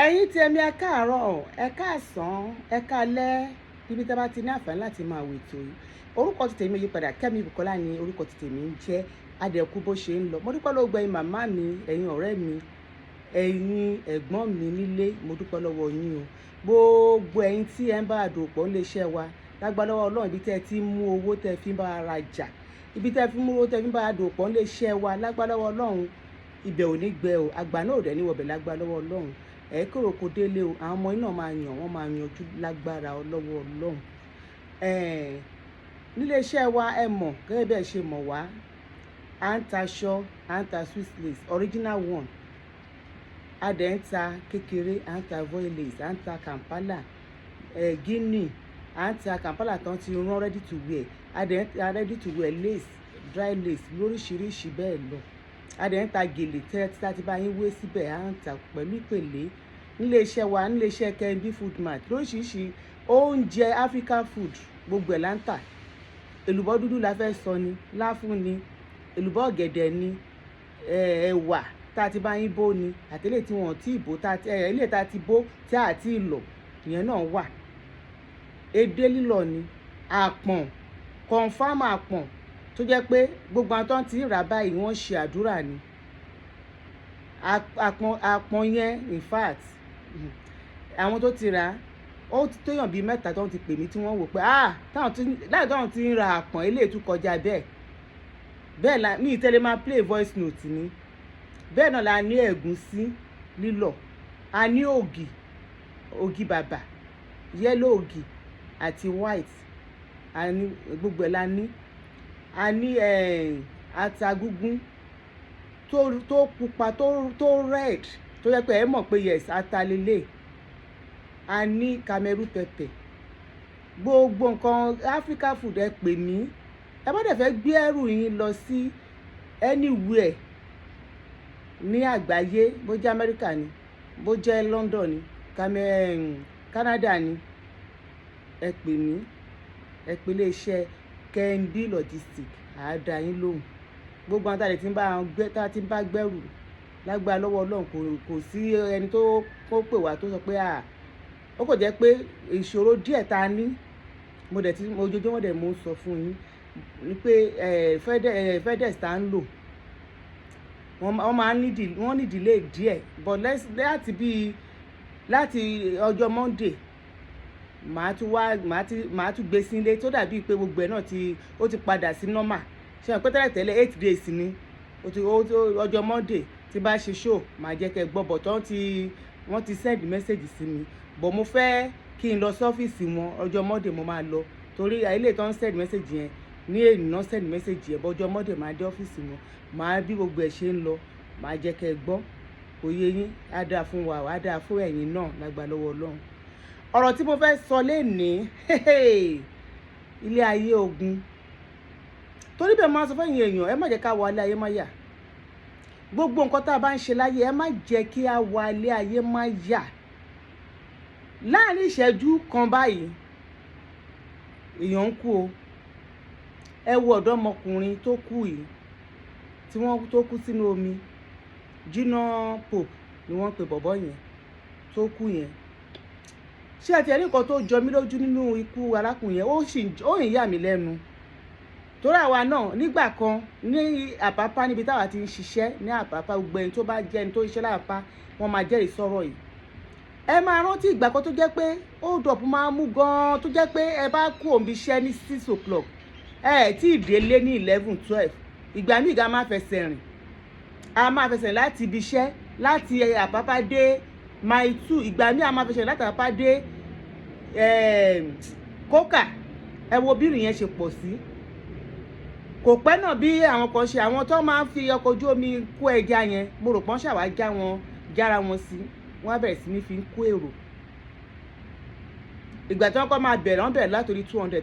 ẹ̀yin tí ẹ̀mí ẹ káàárọ̀ ẹ káàsán ẹ káalẹ́ níbi tí a bá ti ní àǹfààní láti máa wò ètò yìí. Orúkọ ti tèmi yí padà, Kẹ́mi Bùkọ́lá ni orúkọ ti tèmi ń jẹ́. Adẹ̀kú bó ṣe ń lọ. Mo dúpẹ́ lọ́wọ́ ẹ̀yin màmá mi, ẹ̀yin ọ̀rẹ́ mi, ẹ̀yin ẹ̀gbọ́n mi nílé, mo dúpẹ́ lọ́wọ́ yín o. Gbogbo ẹ̀yin tí ẹ ń bá àdòpọ̀ ń lè ṣẹ́ wa lágbára lọ́wọ́ Ọlọ́run, ibi tẹ́ ti mú owó tẹ́ fi ń bá ara jà, ibi tẹ́ fi mú owó tẹ́ fi ń bá àdòpọ̀ ń lè ṣẹ́ wa lágbára lọ́wọ́ Ọlọ́run, ibẹ̀ ò ní gbẹ o, àgbà náà ò dẹ̀ ní wọbẹ̀ lágbára lọ́wọ́ Ọlọ́run. Ẹ kúrò kó délé o, àwọn ọmọ iná máa yàn, wọ́n máa yanjú lágbára lọ́wọ́ Ọlọ́run. Nílé iṣẹ́ wa ẹ mọ̀ gẹ́gẹ́ bẹ́ẹ̀ ṣe mọ̀ wá, à ń ta aṣọ, à ń ta Swiss lace original one, a dẹ̀ ń ta kékeré, à ń ta voile lace, à ń ta Kampala, Guinea, à ń ta Kampala tán ti rán ready to wear, a dẹ̀ ń ta ready to wear lace, dry lace lóríṣiríṣi bẹ́ẹ̀ lọ. A dẹ̀ ń ta gèlè tẹ́ ti bá yín wé síbẹ̀, à ń ta pẹ̀lú ìpèlé. Nílé iṣẹ́ wa, nílé iṣẹ́ Kembi Food Mart, lóríṣiríṣi oúnjẹ African food gbogbo ẹ̀ là ń tà. Èlùbọ́ dúdú la fẹ́ sọ ni, láfún ni, èlùbọ́ ọ̀gẹ̀dẹ̀ ni, ẹ̀wà tá ti bá yín bó ni, àtẹlẹ́ tí wọ́n ti bó, ilé tá ti bó tí a ti lọ̀, ìyẹn náà wà. Edé lílọ̀ ni, àpọ̀n, confam àpọ̀n tó jẹ́ pé gbogbo àwọn tó ti ń rà báyìí wọ́n ṣe àdúrà ni. Àpọ̀n yẹn in fact àwọn tó ti rà ó ti tóyàn bíi mẹ́ta tó ti pè mí tí wọ́n wò pé táwọn ti ń ra àpọ̀n eléyìí tún kọjá bẹ́ẹ̀ la ní ìtẹ́lẹ̀ máa play voice note ni. Bẹ́ẹ̀ náà la ní ẹ̀gúsí lílọ̀, a ní ògì bàbà, yellow ògì àti white, a ní gbogbo ẹ̀ la ní. A ní ata gúngún tó pupa tó red tó yẹ pé ẹ mọ̀ pé yes ata lélẹ̀. A ní Cameroon pepper. Gbogbo nǹkan Africa food ẹ pè mí. Ẹ bá dẹ̀ fẹ́ gbé ẹrù yín lọ sí anywhere ní àgbáyé, bó jẹ́ America ni, bó jẹ́ London ni, Canada ni, ẹ pè mí, ẹ pè ilé iṣẹ́ Kembi Logistics, àádá yín lóhùn. Gbogbo àwọn tàdé tí ń bá gbẹ́rù lágbára lọ́wọ́ Ọlọ́run, kò sí ẹni tó pè wá tó sọ pé ó kò jẹ́ pé ìṣòro díẹ̀ ta ní, ojoojúmọ́ dẹ̀ mo ń sọ fún yín ni pé FedEx tá ń lò wọ́n ní delay díẹ̀, but láti ọjọ́ Monday màá tún gbé sí ilé tó dàbí pé gbogbo ẹ̀ náà ó ti padà sí normal. Ṣé wọn pé tẹ́lẹ̀ 8 days ni ọjọ́ Monday tí bá ṣe show màá jẹ́ kẹ́ gbọ́, but wọ́n ti send message sí mi, but mo fẹ́ kí n lọ sọ́fíìsì wọn ọjọ́ Monday mo máa lọ, torí ilé tó ń send message yẹn ní èyí náà send message yẹn, but ọjọ́ Monday máa dé ọ́fíìsì wọn, màá bí gbogbo ẹ̀ ṣe ń lọ màá jẹ́ kẹ́ gbọ́. Òye yín á dáa fún wa, á dáa fún ẹ̀yin náà lágbára lọ́wọ́ Ọlọ́run. Ọ̀rọ̀ tí mo fẹ́ sọ lénìí ilé ayé ogun, torí bẹ́ẹ̀ máa sọ fún ẹ̀yin èèyàn, ẹ má jẹ́ ká wọ ilé ayé má yà. Gbogbo nǹkan tá a bá ń ṣe láyé, ẹ má jẹ́ kí a wọ ilé ayé má yà. Láàárín ìṣẹ́jú kan báyìí èèyàn ń kú o. Ẹ wo ọ̀dọ́mọkùnrin tó kú yìí, tó kú sínú omi, Junior Pope ni wọ́n pe bọ̀bọ́ yẹn tó kú yẹn. Ṣé ẹ ti rí nǹkan tó jọ mí lójú nínú ikú arákùnrin yẹn? Ó ń yà mí lẹ́nu. Torí àwa náà nígbà kan ní Àpápá, níbi táwa ti ń ṣiṣẹ́ ní Àpápá, gbogbo ẹni tó bá jẹ́ ẹni tó ń ṣiṣẹ́ láàpá wọ́n máa jẹ́rìí sọ̀rọ̀ yìí. Ẹ máa rántí ìgbà kan tó jẹ́ pé hold up máa mú gan-an, tó jẹ́ pé ẹ bá kú òǹbí iṣẹ́ ní 6 o'clock tí ìdílé ní 11, 12. Ìgbà míì ga máa fẹsẹ̀ rìn, a máa fẹsẹ̀ rìn láti ibi iṣẹ́ láti Àpápá dé Mile 2. Ìgbà míì a máa fẹsẹ̀ rìn láti Àpápá dé Kókà. Ẹ wo bí ìrìn yẹn ṣe pọ̀ sí. Kò pẹ́ náà bí àwọn kan ṣe, àwọn tó máa ń fi ọkọ̀ ojú omi kó ẹja yẹn, mo rò pọ́n ṣàwá jára wọn sí, wọ́n á bẹ̀rẹ̀ sí ní fi kó èrò. Ìgbà tí wọ́n kọ́ máa bẹ̀rẹ̀, wọ́n bẹ̀rẹ̀ látòrí 200,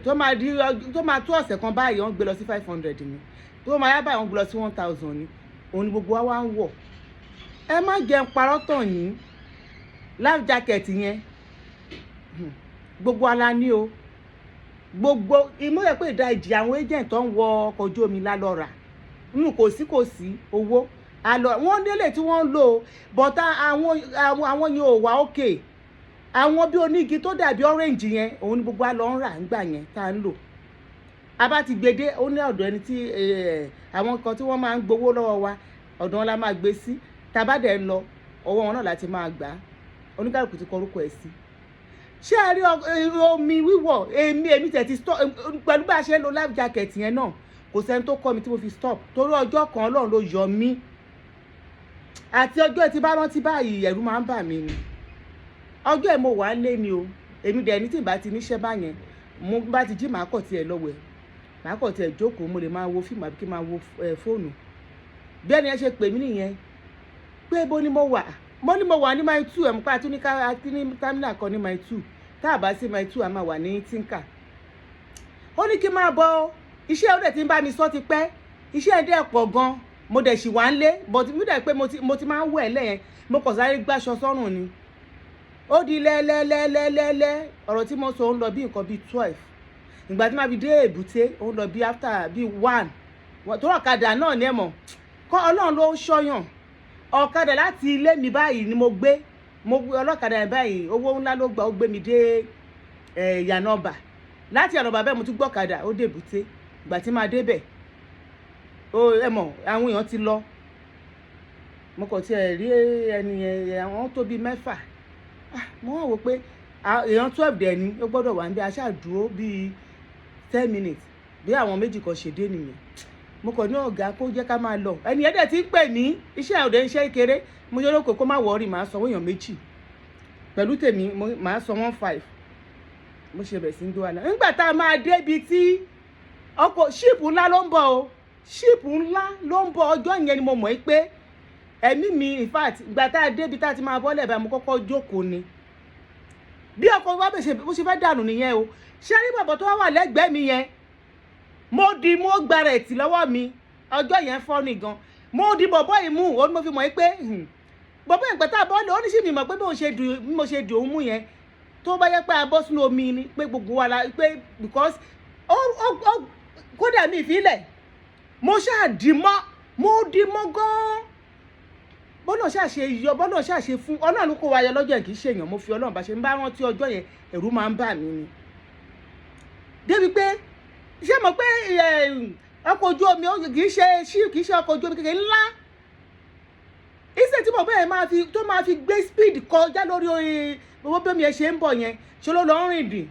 tó máa tó ọ̀sẹ̀ kan báyìí wọ́n gbé lọ sí 500 ni, tó máa yá báyìí wọ́n gbé lọ sí 1000 ni. Òun ni gbogbo wa wá ń wọ̀. Ẹ má jẹun parọ́ tàn yín. Life jacket yẹn gbogbo ala ní o. Gbogbo ìmúlẹ̀ pé ìdajì àwọn agent tó ń wọ ọkọ̀ ojú omi lálọ́ra nínú kò sí owó. àlọ́ wọ́n délé tí wọ́n ń lò bọ́tà àwọn yẹn ò wá òkè àwọn bí onígi tó dàbí orange yẹn òun ni gbogbo àlọ́ ń rà ńgbà yẹn tá ń lò a bá ti gbede ó ní ọ̀dọ̀ ẹni tí àwọn kan tí wọ́n máa ń gbowó lọ́wọ́ wa ọ̀dọ̀ wọn la máa gbé sí tá a bá dẹ̀ ń lọ ọwọ́ wọn náà láti máa gbà á oníkàlùkù ti kọ orúkọ ẹ̀ sí. ṣé ẹ rí omi wíwọ̀ èmi tẹ̀ ti stop pẹ̀lú bá a ṣe ń lo life jacket yẹn náà kò sẹ́ni tó kọ́ mi tí mo fi stop torí ọjọ́ kan Ọlọ́run ló yọ mí àti ọjọ́ tí bá rántí báyìí ẹ̀rù máa ń bà mí ni ọjọ́ ẹ̀ mo wà á lé ni o èmi dẹ̀ ní tí ìbá ti níṣẹ́ báyẹn mo bá ti jí màá kọ̀ tiẹ̀ lọ́wọ́ ẹ̀ màá kọ̀ tiẹ̀ jókòó mo lè máa wo fíìmù àbí kí n máa wo fóònù bí ẹni ẹ ṣe pè mí nìyẹn pé bó ni mo wà ní mile 2 ẹ̀ mú pa ní támínà kan ní mile 2 tá a bá sí mile 2 a máa wà ní tínkà ó ní kí n máa bọ̀ iṣẹ́ ó dẹ̀ ti ń bá mi sọ ti pẹ́ iṣẹ́ ẹ̀ dẹ̀ pọ̀ gan mo dẹ̀ sì wá ń lé but mi dẹ̀ pé mo ti máa ń wẹ̀ lẹ́yìn mo kàn sáré gbáṣọ sọ́rùn ni ó di lẹ́lẹ́lẹ́lẹ́lẹ́ ọ̀rọ̀ tí mo sọ ń lọ bí nǹkan bíi 12 ìgbà tí máa fi dé èbúté ó ń lọ bí after bíi 1 tó ọ̀kadà náà ní ẹ̀mọ̀ kọ́ Ọlọ́run ló ń ṣọ́yàn ọ̀kadà láti ilé mi báyìí ni mo gbé ọlọ́kadà yẹn báyìí owó ńlá ló gbà ó gbé mi dé Yànàbà láti Yànàbà bẹ́ẹ̀ mo tún gbọ́kadà ó dé èbúté ìgbà tí máa débẹ̀ ẹ̀mọ̀ àwọn èèyàn ti lọ mo kàn tiẹ̀ rí ẹni àwọn tó bíi 6 mo wọ́n wò pé èèyàn 12 dẹ̀ ni ó gbọ́dọ̀ wà níbi aṣáàdúró bíi 10 minutes bí àwọn méjì kan ṣe dé nìyẹn mo kàn ní ọ̀gá kó jẹ́ ká máa lọ ẹni ẹ̀dẹ̀ tí ń pè ní iṣẹ́ ọ̀dẹ̀ iṣẹ́ kéré mo yọ lóko kó má wọrí màá sanwó èèyàn 2 pẹ̀lú tèmi màá san 15 mo ṣe bẹ̀ sí ń dó àná nígbà tá a máa débi tí ọkọ̀ ṣíìpù ńlá ló ń bọ̀ o ṣíìpù ńlá ló ń bọ̀ ọjọ́ yẹn ni mo mọ̀ pé ẹ̀mí mi in fact ìgbà tá a débi tá a ti máa bọ́lẹ̀ bá mo kọ́kọ́ jókòó ni bí ọkọ̀ wa bó ṣe fẹ́ dànù nìyẹn o ṣé rí bàbá tó wà lẹ́gbẹ̀ẹ́ mi yẹn mo gba rẹ̀ tì lọ́wọ́ mi ọjọ́ yẹn fọ́ ni gan mo di bọ̀bọ́ yìí mú òun mo fi mọ̀ pé bọ̀bọ́ yẹn pẹ̀tà bọ́ọ̀lù ó ní sí mi mọ̀ pé bí mo ṣe dùn òun mú yẹn tó bá yẹ pé a bọ́ sínú omi ni pé gbogbo wa la pé because kódà mi ìfilẹ̀ mo di mọ́ gan-an bọ́lọ̀ ṣàṣe fún Ọlọ́run kó wa yọ lọ́jọ́ yẹn kì í ṣèyàn mo fi Ọlọ́run bá ṣe ń bá rántí ọjọ́ yẹn ẹ̀rù máa ń bà mí ni débi pé ṣé mo pé ọkọ̀ ojú omi kì í ṣe ọkọ̀ ojú omi kékeré ńlá iṣẹ́ tí mo bẹ́ẹ̀ máa fi gbé speed kọjá lórí owó bí omi yẹn ṣe ń bọ̀ yẹn ṣe ló lọ rìn dì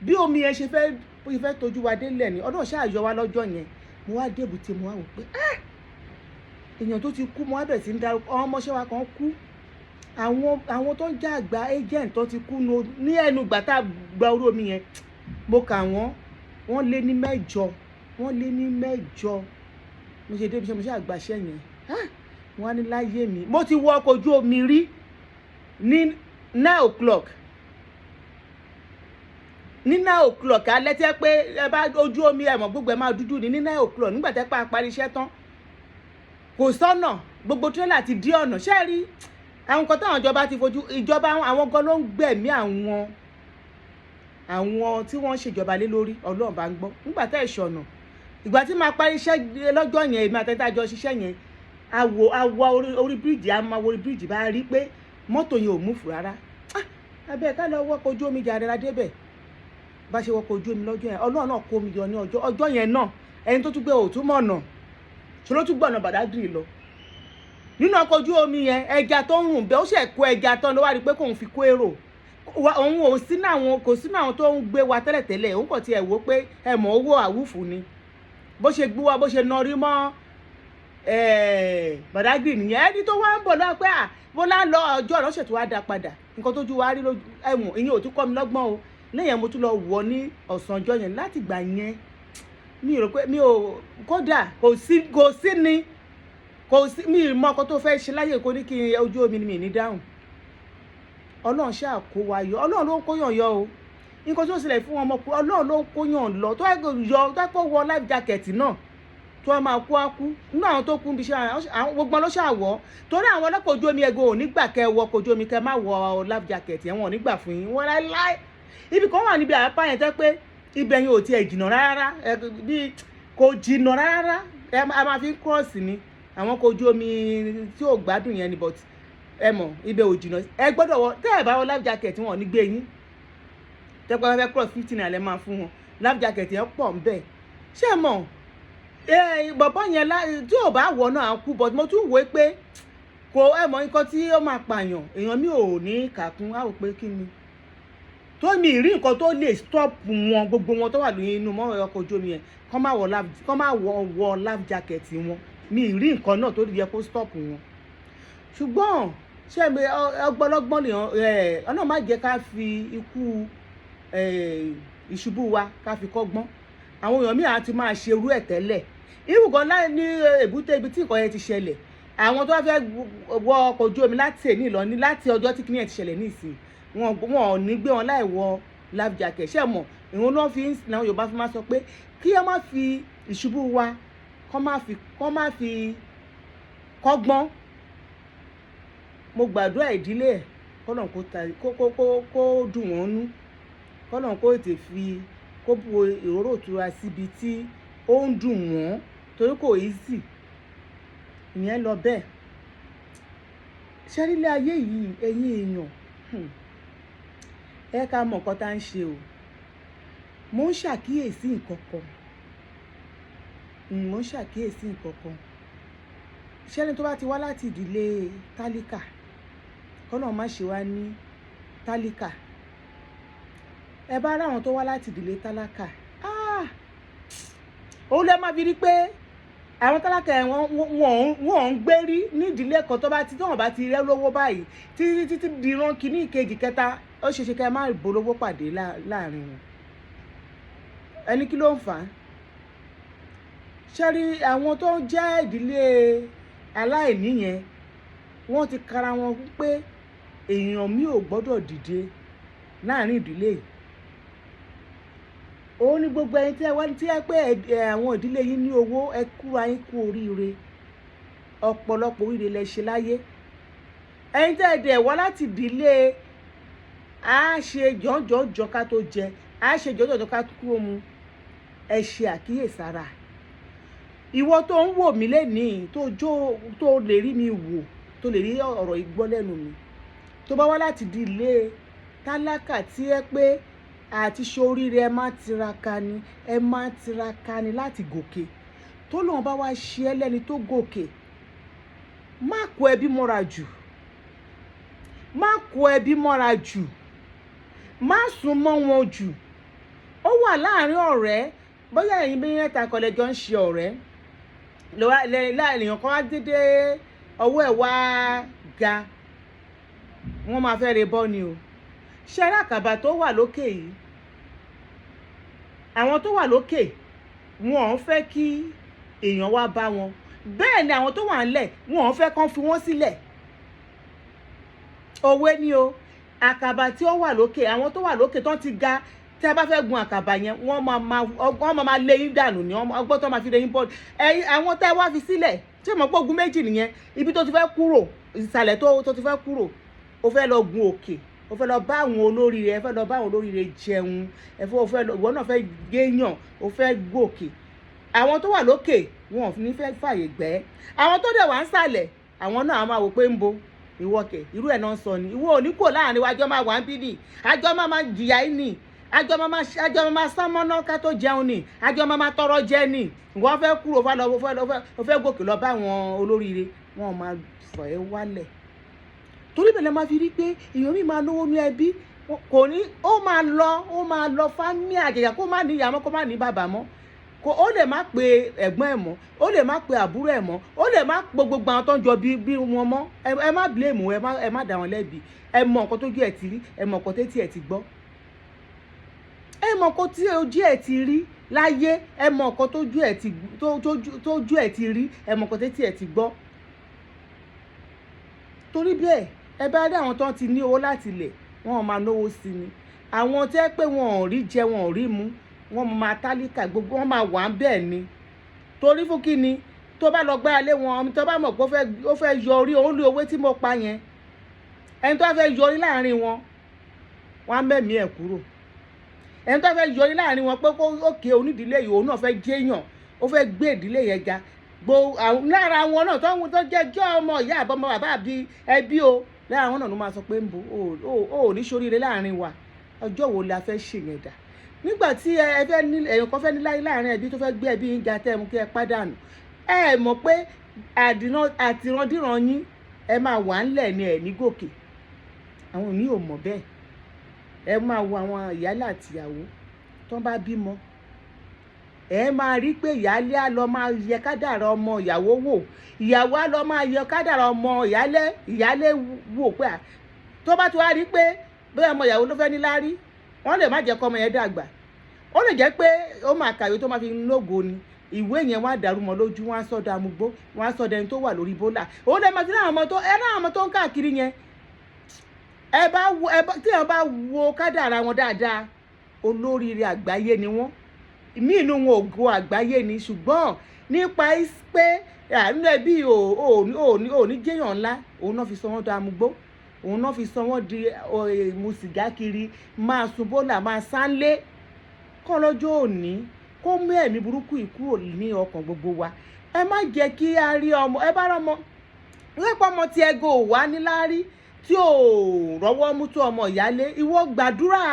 bí omi yẹn ṣe fẹ́ tójú wa délẹ̀ ni Ọlọ́run ṣáà yọ wa lọ́jọ́ yẹn mo wá débùté mo wá wò pé èèyàn tó ti kú mo wá bẹ̀rẹ̀ sí ń darúkọ àwọn ọmọọṣẹ́ wa kan kú àwọn tó ń já àgbà agent tó ti kú ní ẹnu ìgbà tá a gba orí omi yẹn mo kà wọ́n lé ní 8 mo ṣe débi iṣẹ́ mo ṣe àgbàṣẹ́ yẹn wọ́n á ní láyé mi mo ti wọ ọkọ̀ ojú omi rí ní 9 o'clock alẹ́ tẹ́ pé ẹ bá ojú omi ẹ̀mọ̀ gbogbo ẹ̀ máa dúdú ní 9 o'clock nígbà tẹ́ pa parí iṣẹ́ tán kò sọ́nà gbogbo tírélà ti dí ọ̀nà ṣé rí àwọn kan táwọn ìjọba ti fojú ìjọba àwọn gan ló ń gbẹ̀mí àwọn tí wọ́n ń ṣèjọba lé lórí Ọlọ́run bá ń gbọ́ nígbà tẹ́ ìṣọ̀nà ìgbà tí máa parí iṣẹ́ lọ́jọ́ yẹn èmi àtẹ́tàjọ ṣiṣẹ́ yẹn àwọ̀ orí bíríìjì a máa wo orí bíríìjì bá rí pé mọ́tò yẹn ò múfù rárá abẹ́ ká lọ wọ́kọ̀ ojú omi jà rẹ̀ débẹ̀ bá ṣe wọ́kọ̀ ojú omi lọ́jọ́ yẹn Ọlọ́run náà kó mi yọ ní ọjọ́ yẹn náà ẹni tó tún gbé òtún mọ̀nà ṣe ló tún gbọ̀nà Bàdágìrì lọ nínú ọkọ̀ ojú omi yẹn ẹja tó ń rùn bẹ́ẹ̀ ó ṣe kó ẹja tán ló wá rí pé kóun fi kó èrò òun kò sínú àwọn tó ń gbé wa tẹ́lẹ̀tẹ́lẹ̀ òun kò tiẹ̀ wò pé ẹ̀mọ́ owó àwùfù ni bó ṣe gbé wa bó ṣe nọrí mọ́ Bàdágìrì nìyẹn ẹni tó wá ń bọ̀ náà pé bó lá lọ ọjọ́ ọ̀rọ̀ ṣètò wá dá padà nǹkan tójú wa rí ẹ̀wọ̀n ìyẹn ò tún kọ́ mi lọ́gbọ́n o lẹ́yìn mo tún lọ wọ̀ ní ọ̀sán ọjọ́ yẹn láti gbà yẹn mi rò pé mi ò kódà kò sí mi mọ ọkọ tó fẹ́ ṣe láyè kó ní kí ojú omi ni mi ní dáhùn Ọlọ́run ṣáà kó wa yọ Ọlọ́run ló ń kóyàn yọ o nǹkan tó ṣẹlẹ̀ fún ọmọ Ọlọ́run ló ń kóyàn lọ tó yọ tó wọ life jacket náà tó máa kú á kú nínú àwọn tó kú bí iṣẹ́ àwọn gbogbo ló ṣàwọ̀ torí àwọn ọlọ́kọ̀ ojú omi ẹgbẹ́ ò nígbà kẹ́ wọ ọkọ̀ ojú omi kẹ́ má wọ life jacket yẹn wọn ò nígbà fún yín wọn láéláé ibi kan wà níbi àpá yẹn tẹ́ pé ibẹ̀ yẹn ò tiẹ̀ jìnnà rárá bí kò jìnnà rárá a máa fi ń cross ni àwọn ọkọ̀ ojú omi tí ò gbádùn yẹn ni, but ẹ mọ̀ ibẹ̀ ò jìnnà, ẹ gbọ́dọ̀ wọ, tẹ́ ẹ bá wọ life jacket wọn ò ní gbé yín, tẹ́pẹ́ fẹ́ cross 50 naira lẹ́ máa fún wọn, life jacket yẹn pọ̀ ń bẹ̀. ṣé ẹ mọ̀ bọ̀bọ́ yẹn tí ò bá wọ̀ náà á kú, but mo tún wò pé kò ẹ mọ̀ nǹkan tí ó máa pààyàn, èèyàn mi ò ní kàkún, á wò pé kí ni tó mi rí nǹkan tó lè stop wọn, gbogbo wọn tó wà lóyún inú mọ́ ọkọ̀ ojú omi yẹn kọ́ máa wọ life jacket wọn, mi rí nǹkan náà tó yẹ kó stop wọn. ṣùgbọ́n ṣé ọgbọ́lọ́gbọ́n lèèyàn ọ̀nà má jẹ́ ká fi ikú ìṣubú wa ká fi kọ́gbọ́n. àwọn èèyàn míì àti máa ṣe irú ẹ̀ tẹ́lẹ̀, ìwùgàn láì ní èbúté ibi tí nǹkan yẹn ti ṣẹlẹ̀, àwọn tó fẹ́ wọ ọkọ̀ ojú omi láti èní lọ ní láti ọjọ́ tí kìnìyàn ti ṣẹlẹ̀ ní ìsìn wọn ò ní gbé wọn láì wọ life jacket. ṣé mọ̀ ìwọ̀n náà fi làwọn Yorùbá fi máa sọ pé kí wọ́n má fi ìṣubú wa kọ́ má fi kọ́gbọ́n. mo gbàdúrà ìdílé ẹ̀ kọ́nà kó dùn wọ́n nú, kọ́nà kó tètè fi kó bu òróró ìtura síbi tí ó ń dùn wọ́n, torí kò easy ìyẹn lọ bẹ́ẹ̀. ṣé nílé ayé yìí ẹ̀yin èèyàn ẹ ká mọ̀ nǹkan tá ń ṣe o. mo ń ṣàkíyèsí nǹkan kan, ṣẹ́ni tó bá ti wá láti ìdílé tálíkà kọ́nà má ṣe wá ní tálíkà. ẹ bá ráwọn tó wá láti ìdílé tálákà òun lè má fi rí pé àwọn tálákà ẹ̀ wọ́n ń gbé rí ní ìdílé kan tó bá ti tí wọ́n bá ti rẹ́ lówó báyìí títí dìran kìíní ìkejì kẹta ó ṣeéṣe ká má bolówó pàdé láàrin wọn. ẹni kí ló ń fà á? ṣẹ́rí àwọn tó jẹ́ ìdílé aláìní yẹn wọ́n ti kara wọn pé èèyàn mi ò gbọ́dọ̀ dìde láàrin ìdílé yìí. òun ni gbogbo ẹni tí ẹ wá tí ẹ pé àwọn ìdílé yìí ní owó, ẹ kúra yín kú oríire, ọ̀pọ̀lọpọ̀ oríire lẹ ṣe láyé. ẹni tí ẹ dẹ̀ wá láti ìdílé a ṣe jọ̀njọ̀njọ̀ ká tó jẹ, a ṣe jọ̀njọ̀njọ̀ ká kú omu, ẹ ṣe àkíyèsára. ìwọ tó ń wò mí lénìí tó lè rí mi wò, tó lè rí ọ̀rọ̀ ìgbọ́ lẹ́nu mi, tó bá wá láti ìdílé tálákà tí ẹ pé àti ṣoríire ẹ má tiraka ni láti gòkè, tó lọ́n bá wá ṣe ẹ́ lẹ́ni tó gòkè, má kó ẹbí mọ́ra jù, má sún mọ́ wọn jù. ó wà láàrin ọ̀rẹ́, bóyá ẹ̀yin bí mẹ́ta kan lẹ́jọ́ ń ṣe ọ̀rẹ́ láàrin kan á dédé ọwọ́ ẹ̀ wá ga, wọ́n máa fẹ́ re bọ́ ni o. ṣé àkàbà tó wà lókè yìí, àwọn tó wà lókè wọn ò fẹ́ kí èèyàn wá bá wọn, bẹ́ẹ̀ ni àwọn tó wà ńlẹ̀ wọn ò fẹ́ kán fi wọ́n sílẹ̀. òwe ni o. àkàbà tí ó wà lókè, àwọn tó wà lókè tán ti ga, tí a bá fẹ́ gun àkàbà yẹn wọ́n máa lé yín dànù ní ọgbọ́n tó máa fi lé yín bọ́ọ̀lù. àwọn tẹ́ wá fi sílẹ̀ tí mo pọ̀ gun méjì nìyẹn, ibi tó ti fẹ́ kúrò, ìsàlẹ̀ tó ti fẹ́ kúrò, ó fẹ́ lọ gun òkè, ó fẹ́ lọ bá àwọn olóríire, jẹun, ìwọ náà fẹ́ géèyàn, ó fẹ́ gòkè. àwọn tó wà lókè wọn ò ní fẹ́ fàyè gbẹ́. àwọn tó dẹ̀ wá ń sàlẹ̀, àwọn náà máa wò pé ń bo ìwọ́kẹ̀ irú ẹ̀ náà sọ ni. ìwọ ò ní kò láàrin wájọ́ máa wà ń bí nì, àjọ máa jìyà yìí nì, àjọ máa sámọ́ná ká tó jẹun nì, àjọ máa tọrọ jẹ nì. ìwọ fẹ́ kúrò ó fẹ́ gòkè lọ bá àwọn olóríire, wọn máa fọ̀ ẹ́ wálẹ̀. torí bẹ́ẹ̀ lẹ máa fi rí pé èèyàn mi máa lówó ní ẹbí, kò ní, ó máa lọ fámí àjẹjà, kó má ní ìyá mọ́, kó má ní bàbá mọ́, ó lè má pe ẹ̀gbọ́n ẹ̀ mọ́, ó lè má pe àbúrò ẹ̀ mọ́, ó lè má pe gbogbo àwọn tó ń jọ bí wọn mọ́. ẹ má blame, ẹ má dá wọn lẹ́bi. ẹ mọ nǹkan tójú ẹ̀ ti rí, ẹ mọ nǹkan tétí ẹ̀ ti gbọ́, ẹ mọ nǹkan tí ojú ẹ̀ ti rí láyé, ẹ mọ nǹkan tójú ẹ̀ ti rí, ẹ mọ nǹkan tétí ẹ̀ ti gbọ́. torí bẹ́ẹ̀ ẹ bá rí àwọn tó ti ní owó láti ilẹ̀, wọn máa náwó sí ni. àwọn tẹ́ pé wọn ò rí jẹ, wọn ò rí mu, wọn máa tálíkà, gbogbo wọn máa wà ń bẹ́ẹ̀ ni. torí fún kí ni? tó bá lọ gbára lé wọn, tó bá mọ̀ pé ó fẹ́ yọrí òun lé owó tí mo pa yẹn, ẹni tó fẹ́ yọrí láàrin wọn, wọn á mẹ́mí ẹ̀ kúrò. ẹni tó fẹ́ yọrí láàrin wọn pé ókè onídìílé yìí òun náà fẹ́ jẹ́yàn, ó fẹ́ gbé ìdílé yẹn ga, lára àwọn náà tó jẹ́ ọmọ ìyá àbọ̀mọ bàbá àbí ẹbí o, lára àwọn náà ló máa sọ pé ń bo ò ní ṣoríire láàrin wa. Ọjọ́ wo la fẹ́ ṣe yẹn dà? Nígbà tí èèyàn kan fẹ́ ní láàrin ẹbí tó fẹ́ gbé ẹbí yín ga tẹ́ mú kí ẹ pàdánù, ẹ mọ̀ pé àtìrandíran yín ẹ máa wà ńlẹ̀ ni ẹ̀ ní gòkè. Àwọn òní ò mọ̀ bẹ́ẹ̀. Ẹ máa wo àwọn ìyálé àtìyàwó tó bá bímọ, ẹ máa rí pé ìyálé á lọ máa yẹ kádàrá ọmọ ìyàwó wò, ìyàwó á lọ máa yẹ kádàrá ọmọ ìyálé wò pé tó bá ti wá rí pé bóyá ọmọ ìyàwó ló fẹ́ ní láárí, wọ́n lè má jẹ́ kọ́ ọmọ yẹn dàgbà. Ó lè jẹ́ pé ó máa kàwé tó máa fi lógo ni, ìwé yẹn wọ́n á dàrú mọ́ lójú, wọ́n á sọ́dọ̀ amúgbó, wọ́n á sọ́dọ̀ ẹni tó wà lórí bólà. Ó lè máa fi láwọn ọmọ tó ń káàkiri yẹn. Tí wọ́n bá wo kádàrá wọn dáadáa, olóríire àgbáyé ni wọ́n. Ìmí inú wọn ògo àgbáyé ni, ṣùgbọ́n nípa pé àánú ẹbí ò ní jẹ́yàn ńlá, òun náà fi sọ wọ́n dọ̀ amúgbó, òun náà fi sọ wọ́n di mu sìgá kiri, máa sun bólà, máa sánlé. Kọ́ lọ́jọ́ òní kó mú ẹ̀mí burúkú kúrò ní ọkàn gbogbo wa. Ẹ má jẹ́ kí a rí ọmọ, ẹ bá rọmọ wípé ọmọ tí ẹgọ ò wá níláárí tí ò rọ́wọ́ mú tó ọmọ ìyálé, ìwọ gbàdúrà.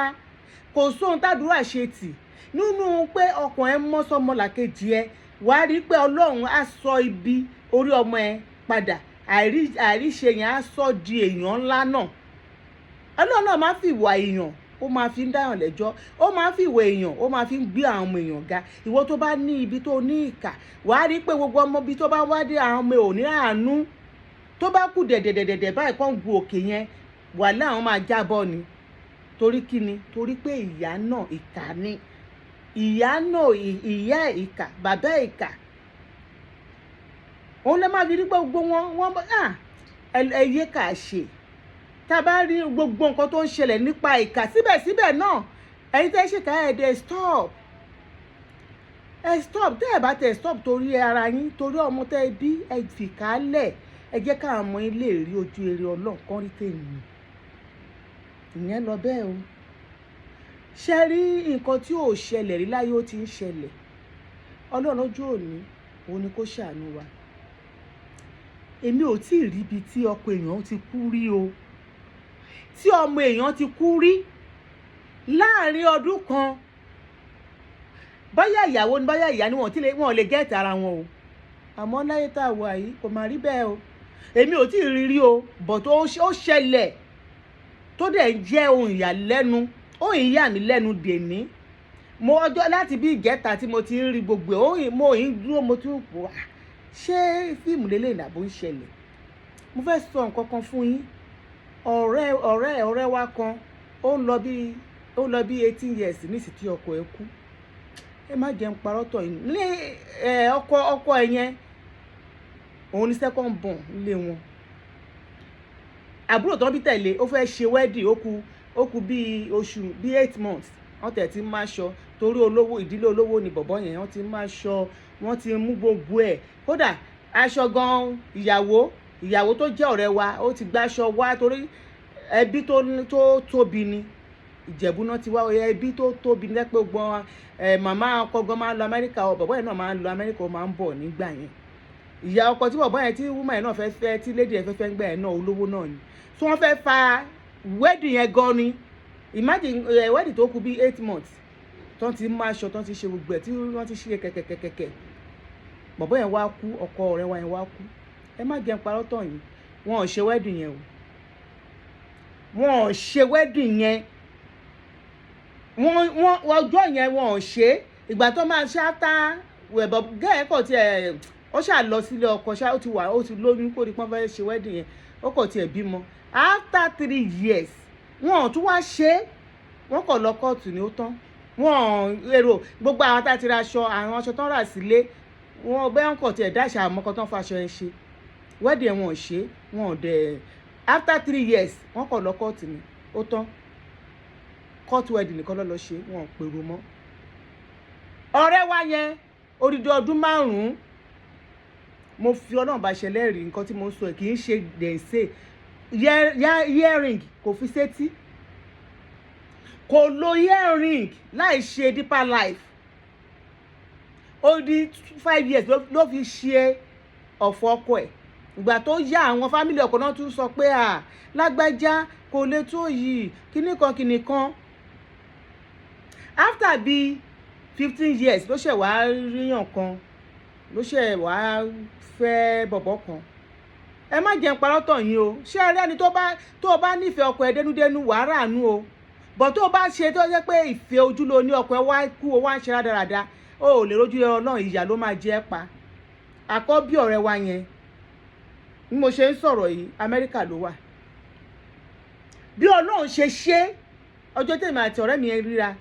Kò sóhun tàdúrà ṣe tì nínú pé ọkàn ẹ mọ́ sọmọ làkejì ẹ, wàá rí pé Ọlọ́run á sọ ibi orí ọmọ ẹ padà. Àìríṣe yẹn á sọ di èèyàn ńlá náà. Ọlọ́run náà máa fi ìwà èèyàn, ó máa fi ń dáyàn lẹ́jọ́, ó máa fi ìwà èèyàn, ó máa fi ń gbé àwọn ọmọ èèyàn ga. Ìwọ tó bá ní ibi tó ní ìkà, wàá rí pé gbogbo ọmọ ibi tó bá wá dé àwọn ọmọ ò ní àánú. Tó bá kù dẹ̀dẹ̀dẹ̀dẹ̀ báyìí kan gu òkè yẹn, wàhálà àwọn máa jábọ́ ni. Torí kí ni? Torí pé ìyá náà ìkà ni. Ìyá náà ìyá ìkà, bàbá ìkà. Òun lè máa fi rí pé gbogbo wọn ẹyẹ kà ṣe. Tá a bá rí gbogbo nǹkan tó ń ṣẹlẹ̀ nípa ìkà, síbẹ̀síbẹ̀ náà ẹ̀yin tẹ́ ṣèkà ẹ̀ stop. Tẹ́ ẹ̀ bá tẹ̀ stop torí ara yín, torí ọmọ tẹ́ ẹ bí, ẹ fìkà lẹ̀. Ẹ jẹ́ káwọn ọmọ ilé rí ojú rere Ọlọ́run kan rí tèmi. Ìyẹn lọ bẹ́ẹ̀ o. Ṣe rí nǹkan tí ò ṣẹlẹ̀ rí láyé ó ti ń ṣẹlẹ̀. Ọlọ́run lójú òní òun ni kó ṣàánú wa. Èmi ò tí ì rí ibi tí ọkọ èèyàn ti kú rí o. Tí ọmọ èèyàn ti kú rí láàrin ọdún kan. Bóyá ìyàwó ni bóyá ìyá ni wọn lè gẹ́ẹ̀tì ara wọn o. Àmọ́ láyé tá a wà yìí kò máa rí bẹ́ẹ̀ o. Èmi ò tí ì rí rí o, but ó ṣẹlẹ̀ tó dẹ̀ jẹ́ ohun ìyàlẹ́nu, ohun ìyà mí lẹ́nu dèní. Mo ọjọ́ láti bí ìjẹta tí mo ti ń rí gbogbo ẹ̀, mo ń dúró, mo tún wò ṣé fíìmù lélẹ̀ ìlàbó ń ṣẹlẹ̀. Mo fẹ́ sọ nǹkan kan fún yín. Ọ̀rẹ́ wa kan ó ń lọ bí 18 years nísìsiyìí tí ọkọ ẹ̀ kú. Ẹ má jẹun parọ́ tọ̀ yín. Ní ọkọ ẹ̀ yẹn, òun ni second born nílé wọn. Àbúrò tó ń bí tẹ̀lé ó fẹ́ ṣe wedding, ó kù bí oṣù bí 8 months. Wọ́n tẹ̀ ti máa ṣọ torí ìdílé olówó ni bọ̀bọ́ yẹn. Wọ́n ti máa ṣọ, wọ́n ti mú gbogbo ẹ̀. Kódà aṣọ gan ìyàwó tó jẹ́ ọ̀rẹ́ wa ó ti gbáṣọ wá torí ẹbí tó tóbi ni. Ìjẹ̀bú náà ti wá ẹbí tó tóbi ní pé gbọ́n màmá ọkọ gan máa ń lọ Amẹ́ríkà, bọ̀bọ́ yẹn náà máa ń lọ Amẹ́ríkà, ó máa ń bọ̀ nígbà yẹn. Ìyá ọkọ tí bọ̀bọ́ yẹn tí woman yẹn náà fẹ́ tí lady yẹn fẹ́ ń gbà yẹn náà olówó náà ni. So wọ́n fẹ́ fa wedding yẹn gan ni. Imagine wedding tó kù bí 8 months tó ti máa ṣọ, tó ti ṣe gbogbo ẹ̀ tí wọ́n ti ṣe kẹ̀kẹ̀kẹ̀kẹ̀. Bọ̀bọ́ yẹn wá kú, ọkọ ọ̀rẹ́ wa yẹn wá kú. Ẹ má jẹun parọ́ tọ̀ yín. Wọn ò ṣe wedding yẹn o. Wọn ò ṣe wedding yẹn. Ọjọ́ yẹn wọn ò ṣe. Ìgbà tó máa ṣáátá wẹ̀bọ̀ gẹ́ẹ̀ kọ̀ tí ó ṣà lọ sílé ọkọ ṣá, ó ti lóyún kó di pọ́n fẹ́ ṣe wedding yẹn. Ó kọ̀ tí ẹ̀ bímọ. After 3 years wọn ò tún wá ṣe. Wọ́n kọ̀ lọ kóòtù ni ó tán. Wọ́n èrò gbogbo àwọn tá ti ra aṣọ, àwọn aṣọ tán rà sílé, wọn bẹ́ẹ̀ kọ̀ tí ẹ̀ dáṣà àmọ́kọ́ tán faṣọ ẹ̀ ṣe. Wedding wọn ò ṣe. Wọn ò dẹ̀ after 3 years wọ́n kọ̀ lọ kóòtù ni ó tán. Court wedding nìkan ló lọ ṣe, wọn ò pèrò mọ́. Ọ̀rẹ́ wa yẹn odidi ọdún 5, mo fi Ọlọ́run bá ṣẹlẹ́rìí nǹkan tí mo ń sọ ẹ̀ kì í ṣe dẹ̀nsẹ̀. Earring kò fi sétí, kò lo earring láì ṣe Deeper Life. ó di 5 years ló fi ṣe ọ̀fọ̀ ọkọ ẹ̀. Ìgbà tó yá àwọn fámìlì ọkọ náà tún sọ pé lágbájá kò lè tó yìí kíní kan. After bí 15 years ló ṣẹ̀ wá ríyàn kan, ló ṣẹ̀ wá fẹ́ bọ̀bọ̀ kan. Ẹ má jẹ́ n parọ́ tàn yín o, ṣé ẹ rí ẹni tó bá nífẹ̀ẹ́ ọkọ ẹ dénúdénú wàá ràánú o. Bọ̀ tó bá ṣe tó jẹ́ pé ìfẹ́ ojú ló ní ọkọ ẹ wá kú o wá ń ṣe rádaràda, o ò lè rójú Ọlọ́run, ìyà ló máa jẹ ẹ́ pa. Àkọ́bí ọ̀rẹ́ wa yẹn bí mo ṣe ń sọ̀rọ̀ yìí Amẹ́ríkà ló wà. Bí Ọlọ́run ṣe ọjọ́ tèmi àti ọ̀rẹ́ mi ríra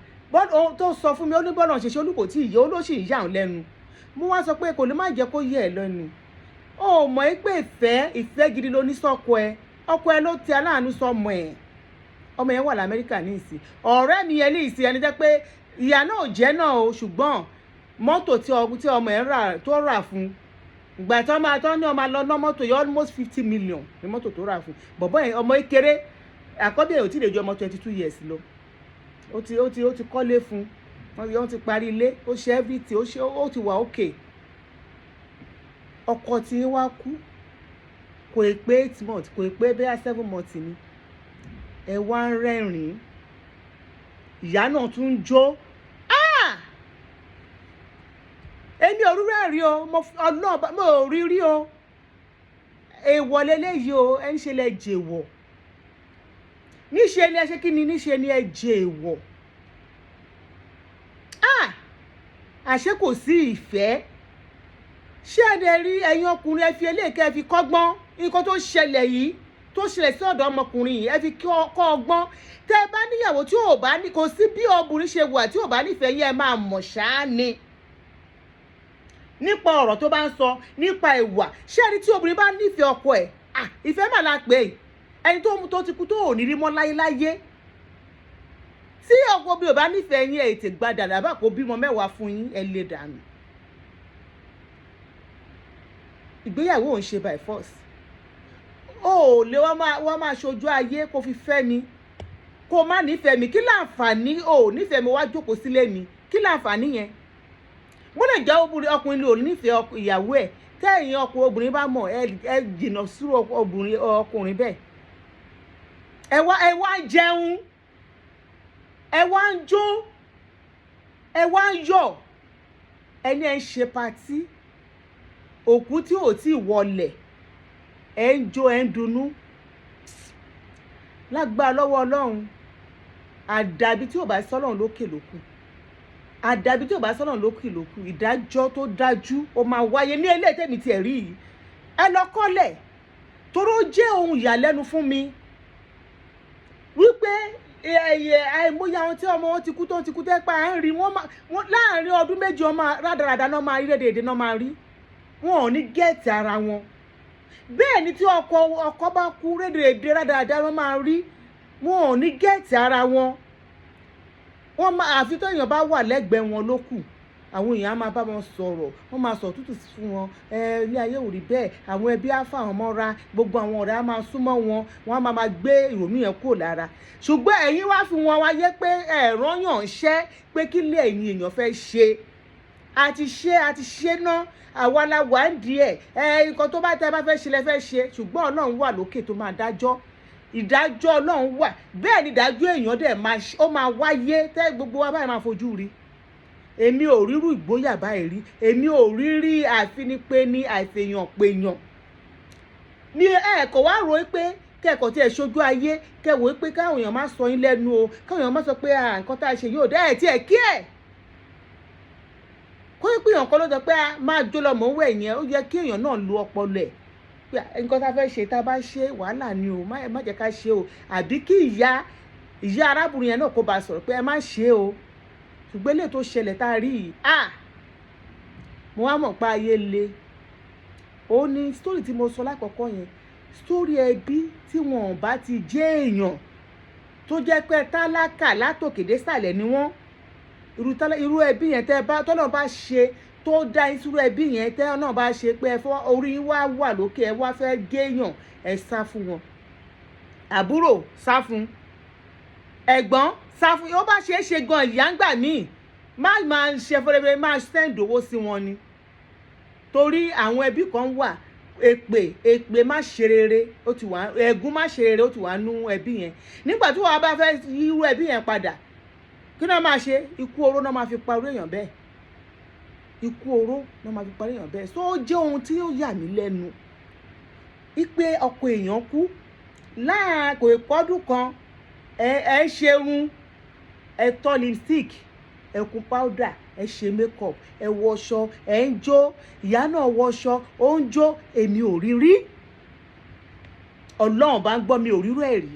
tó sọ fún mi, ó ní bọ́ọ̀lù ṣe olùkọ́ tí ìyẹ́ olóṣì ìyá òun lẹ́nu. Mo wá sọ pé kò lè má jẹ́ kó yẹ ẹ̀ lẹ́nu. O mọ̀ pé ìfẹ́ gidi ló ní sọ́kọ ẹ, ọkọ ẹ ló ti aláàánú sọmọ ẹ̀. Ọmọ yẹn wà l'Amẹ́ríkà ní ìsìn. Ọ̀rẹ́ mi yẹn ní ìsìn ẹni jẹ́ pé ìyá náà jẹ́ náà o, ṣùgbọ́n mọ́tò tí ọmọ ẹ̀ rà fún, ìgbà tó ní ọmọ lọ ná mọ́tò yẹn almost 50 million ní mọ́tò tó rà fún. Bọ̀bọ́ yẹn ọmọ kéré, àkọ́bí ẹ̀ ò tí ì lè ju ọmọ 22 years lọ. Ó ti kọ́lé fún, wọ́n ti parí ilé, ó ṣe everything, ó ti wà okay. Ọkọ tí wá kú kò ì pé 8 months, kò ì pé bẹ́ẹ̀ 7 months ni. Ẹ wá ń rẹ́rìn-ín, ìyá náà tún ń jó. Èmi ò rúrẹ́ rí o, mo ò rí o. Èèwọ̀ leléyìí o, ẹ ń ṣe lẹ jèèwọ̀. Níṣe ni ẹ ṣe kí ni, níṣe ni ẹ jèèwọ̀. Àṣé kò sí ìfẹ́. Ṣé ẹ rí ẹ̀yin ọkùnrin ẹ fi eléèké ẹ fi kọ́gbọ́n nǹkan tó ṣẹlẹ̀ yìí, tó ṣẹlẹ̀ sí ọ̀dọ̀ ọmọkùnrin yìí, ẹ fi kọ́ ọgbọ́n. Tẹ́ ẹ bá níyàwó tí ò bá ní, kò sí bí obìnrin ṣe wà tí ò bá nífẹ̀ẹ́ yín, ẹ máa mọ̀ ṣáá ni. Nípa ọ̀rọ̀ tó bá ń sọ, nípa ìwà, ṣé ẹni tí obìnrin bá nífẹ̀ẹ́ ọkọ ẹ̀, ìfẹ́ mà la pè é. Ẹni tó ti kú tó ò ní rí mọ́ láyé. Tí ọkọ bí ò bá nífẹ̀ẹ́ yín, ẹ̀ tè gbadà lábà kó bímọ 10 fún yín, ẹ lè dànù. Ìgbéyàwó ń ṣe by force. O ò lè wọ́n máa ṣojú ayé kó fi fẹ́ mi, kó má nífẹ̀ẹ́ mi. Kí láǹfààní o nífẹ̀ẹ́ mi wá jókòó sílé mi? Kí láǹfààní yẹn? Mo lè jẹ́ ọkùnrin ló nífẹ̀ẹ́ ìyàwó ẹ̀. Tẹ́yìn obìnrin bá mọ̀, ẹ jìnnà sí ọkùnrin bẹ́ẹ̀. Ẹ wá ń jẹun, ẹ wá ń jó, ẹ wá ń yọ̀. Ẹni ẹ ń ṣe patí, òkú tí ò tí wọlẹ̀, ẹ ń jó, ẹ ń dunnú. Lágbára lọ́wọ́ Ọlọ́run, àdàbí tí ò bá sọ́lọ́run lókè lókù, àdàbí tí ò bá sọ́lọ́run lókè lókù, ìdájọ́ tó dájú ó máa wáyé ní ilé tèmi tiẹ̀ rí yìí. Ẹ lọ kọ́lẹ̀, toró jẹ́ ohun ìyàlẹ́nu fún mi wípé àìmọye àwọn tí ọmọ wọn ti kú tó ti kú tẹ́ pa à ń rí wọn láàrin ọdún méjì, ọmọ rádaràda náà máa rí, rédèédé náà máa rí. Wọn ò ní gẹ́ẹ̀tì ara wọn. Bẹ́ẹ̀ ni tí ọkọ bá kú, rédèédé rádaràda náà máa rí. Wọn ò ní gẹ́ẹ̀tì ara wọn. Àfi tó èèyàn bá wà lẹ́gbẹ̀ẹ́ wọn ló kù. Àwọn èèyàn á máa bá wọn sọ̀rọ̀, wọ́n máa sọ tútù fún wọn. Ilé ayé ò rí bẹ́ẹ̀. Àwọn ẹbí á fà wọn mọ́ra, gbogbo àwọn ọ̀rẹ́ á máa súnmọ́ wọn, wọ́n á máa gbé ìrònú yẹn kúrò lára. Ṣùgbọ́n ẹ̀yin wá fi wọn wáyé pé ẹ̀rọ yàn ń ṣẹ́ pé kí lè ẹ̀yin èèyàn fẹ́ ṣe. A ti ṣe ná, àwa la wà ń di ẹ̀. Nǹkan tó bá tẹ́ bá fẹ́ ṣe lẹ fẹ́ ṣe, ṣùgbọ́n Ọlọ́run wà lókè tó máa dájọ́. Ìdájọ́ Ọlọ́run wà, bẹ́ẹ̀ ni ìdájọ́ èèyàn dẹ̀ máa wáyé tẹ́ gbogbo wa báyìí máa fojú rí. Èmi ò rírú ìgboyà báyìí rí. Èmi ò rí àfinipé ní àìfèèyàn péyàn. Ní ẹ̀kọ́ wá rò pé kẹ́kọ̀ọ́ tí ẹ ṣojú ayé, kẹ́wò pé káwọn èèyàn má sọ yín lẹ́nu o, káwọn èèyàn má sọ pé nǹkan tá a ṣe yóò dá ẹ̀ tí ẹ̀ kí ẹ̀. Kó pé èèyàn kan ló sọ pé máa jó lọ mọ̀ ń wẹ̀ yẹn, ó yẹ kí èèyàn náà lo ọpọlọ ẹ̀. Nǹkan tá a fẹ́ ṣe tá a bá ṣe wàhálà ni o, má jẹ́ ká ṣe o. Àbí kí ìyá arábìnrin yẹn náà kó bá sọ̀rọ̀ pé ẹ má ṣe o. Ṣùgbọ́n eléyìí tó ṣẹlẹ̀ tá a rí yìí, mo wá mọ̀ pé ayé le. Ó ní story tí mo sọ lákọ̀ọ́kọ́ yẹn, story ẹbí tí wọn bá ti jẹ́ èèyàn tó jẹ́ pé tálákà látòkè dé sàlẹ̀ ni wọ́n. Irú ẹbí yẹn tọ́lọ́ bá ṣe tó dá irú ẹbí yẹn tẹ́ náà bá ṣe pé orí wá wà lókè, ẹ wá fẹ́ géèyàn, ẹ sá fún wọn. Àbúrò sá fún, ẹ̀gbọ́n sá fún. Ó bá ṣe é ṣe gan ìyá ń gbà míì má máa ṣe fẹ́rẹ́fẹ́rẹ́ máa send owó sí wọn ni, torí àwọn ẹbí kan wà èpè má ṣe rere ó ti wà, ẹ̀gún má ṣe rere ó ti wà nú ẹbí yẹn. Nígbà tí wọ́n bá fẹ́ yírú ẹbí yẹn padà, kí náà máa ṣe? Ikú oró náà máa fi parí èèyàn bẹ́ẹ̀, ikú oró náà máa fi parí èèyàn bẹ́ẹ̀. So ó jẹ́ ohun tí ó yà mí lẹ́nu wípé ọkọ èèyàn kú kò ìpọ́dún kan, ẹ ṣerun, ẹ tọ́ lipstick, ẹ kun powder, ẹ ṣe makeup, ẹ wọṣọ, ẹ ń jó, ìyá náà wọṣọ ó ń jó. Èmi ò rí rí, Ọlọ́run bá ń gbọ́, mi ò rírú ẹ̀ rí.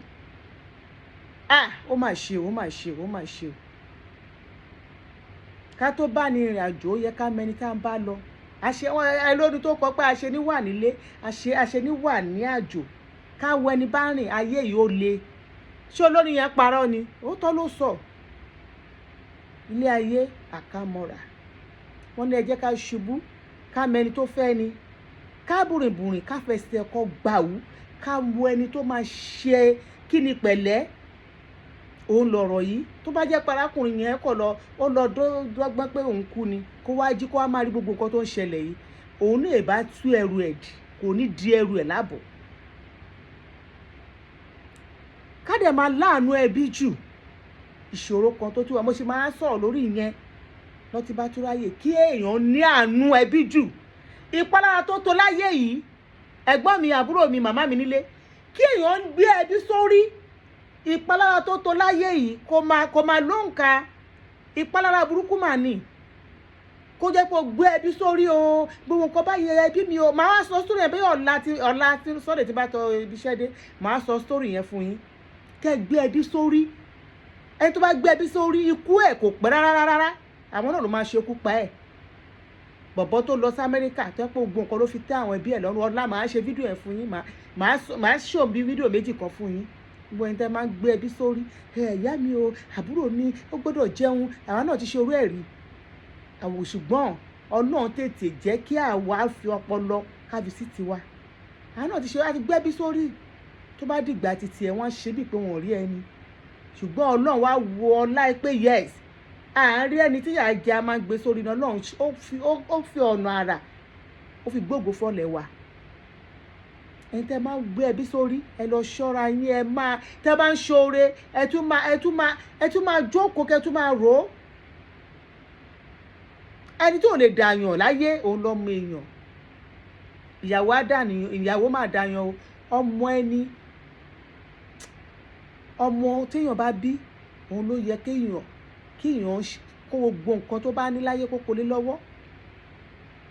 Ó mà ṣe o, ó mà ṣe o, ó mà ṣe o. Ká tó bá ní ìrìn àjò ó yẹ ká mẹni tá ń bá lọ. Lódún tó kọ pé àṣẹ ní wà nílé, àṣẹ ní wà ní àjò. Ká wo ẹni bá rìn ayé yìí ó le. Ṣé olórin yẹn parọ́ ni? Òótọ́ ló sọ. Ilé ayé àkàmọ́ra. Wọ́n ní ẹ jẹ́ ká ṣubú, ká mẹni tó fẹ́ ni, ká bùrìnbùrìn, ká fẹsẹ̀ ọkọ̀ gbàwú, ká wo ẹni tó máa ṣe kí ni pẹ̀lẹ́. Òun lọ̀rọ̀ yìí. Tó bá jẹ́ parákùnrin yẹn kọ̀ lọ, ó lọ dọ́gbọ́n pé òun kú ni, kó wá jí kó wá máa rí gbogbo nǹkan tó ń ṣẹlẹ̀ yìí. Òun náà bá tú ẹrù ẹ̀ dì, kò ní di ẹrù ẹ̀ láàbọ̀. Ká dẹ̀ máa láàánú ẹbí jù. Ìṣòro kan tó tún wà, mo ṣe máa sọ̀rọ̀ lórí ìyẹn lọ́tí bá tún ráyè, kí èèyàn ní àánú ẹbí jù. Ìpalára tó tó láyé yìí, ẹ̀gbọ́n mi, àbúrò mi, màmá mi nílé, kí èèyàn gbé ẹbí sórí. Ìpalára tó tó láyé yìí kò máa lóǹkà. Ìpalára burúkú mà ní. Kó jẹ́ pé o gbé ẹbí sórí o, gbogbo nǹkan bá yẹ ẹbí mi o. Màá wá sọ story yẹn bí ọ̀la tí Sunday tí bá tọ ibi iṣẹ́ dé, màá sọ story yẹn fún yín. Kẹ́ gbé ẹbí sórí. Ẹni tó bá gbé ẹbí sórí, ikú ẹ̀ kò pẹ́ rárá. Àwọn náà ló máa ṣe ikú pa ẹ̀. Bọ̀bọ̀ tó lọ sí Amẹ́ríkà tó pé gbogbo nǹkan ló fi tẹ́ àwọn ẹbí ẹ̀ lọ́rùn. Ọlá màá ṣe fídíò ẹ̀ fún yín, màá show bí fídíò méjì kan fún yín. Gbogbo ẹni tẹ́ máa ń gbé ẹbí sórí. Ìyá mi o, àbúrò mi ó gbọ́dọ̀ jẹun, àwa náà ti ṣe orú ẹ̀ rí. Ṣùgbọ́n Ọlọ́run tètè jẹ́ kí àwa fi ọpọlọ kábi sí tiwa. Àwa náà ti ṣe láti gbé ẹbí sórí. Tó bá dìgbà títí ẹ̀ wọ́n ṣe bí pé wọ́n rí ẹni. Ṣùgbọ́n Ọlọ́run wá wo ọlá pé yes, àárín ẹni tí ìyá jẹ a máa ń gbé sórí náà. Ọlọ́run ó fi ọ̀nà àrà, ó fi gbógo fọ́lẹ̀ wa. Ẹni tẹ́ máa ń gbé ẹbí sórí, ẹ lọ ṣọ́ra yín. Tẹ́ bá ń ṣoore, ẹ tún máa jókòó, kẹ́ tún máa rò ó. Ẹni tí ò lè dàyàn láyé, òun lọ́mọ èèyàn. Ìyàwó máa dàyàn o. Ọmọ ẹni, ọmọ téèyàn bá bí, òun ló yẹ kéèyàn kó gbogbo nǹkan tó bá ní láyé kó kó lé lọ́wọ́.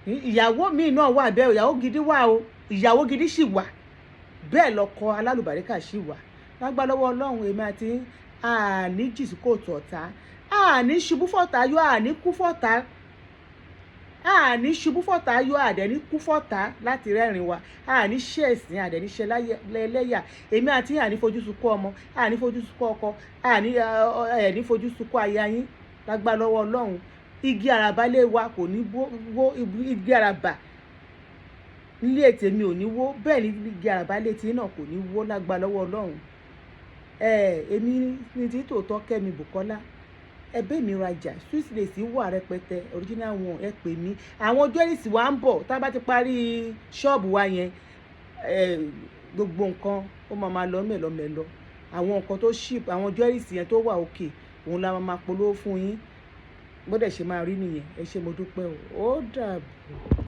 Ìyàwó míì náà wà bẹ́ẹ̀, ìyàwó gidi wà o, ìyàwó gidi sì wà bẹ́ẹ̀, lọ́kọ alálùbáríkà sì wà. Lágbára lọ́wọ́ Ọlọ́run, èmi àti àní jìsí kò tọ̀tá, àní ṣubú fọ́tá yọ, àní kú fọ́tá, àní ṣubú fọ́tá yọ, àdẹ̀ní kú fọ́tá láti rẹ́rìn wa, àní ṣe ẹ̀sìn, àdẹ̀ní ṣe lẹ́yà. Èmi àti àní fojú sunkún ọmọ, àní fojú sunkún ọkọ, àní fojú sunkún aya yín. Lágbára lọ́wọ́ Ọlọ́run, igi àràbà lé wa kò ní wó, igi àràbà nílé tèmi ò ní wó, bẹ́ẹ̀ ni igi àràbà lé tí náà kò ní wó. Lágbára lọ́wọ́ Ọlọ́run. Èmi ní tí tòótọ́ Kẹ́mi Bùkọ́lá. Ẹbẹ́ mi rajà, sweet lace wà rẹpẹtẹ, original one, ẹ pè mí. Àwọn jewelries wa ń bọ̀, tá bá ti parí ṣọ́ọ̀bù wa yẹn, gbogbo nǹkan ó máa lọ mẹ́lọmẹ́lọ. Àwọn nǹkan tó ship, àwọn jewelries yẹn tó wà òkè, òun la máa polówó fún yín. Bó dẹ̀ ṣe máa rí nìyẹn. Ẹ ṣé mo dúpẹ́ o. Ó dàbọ̀.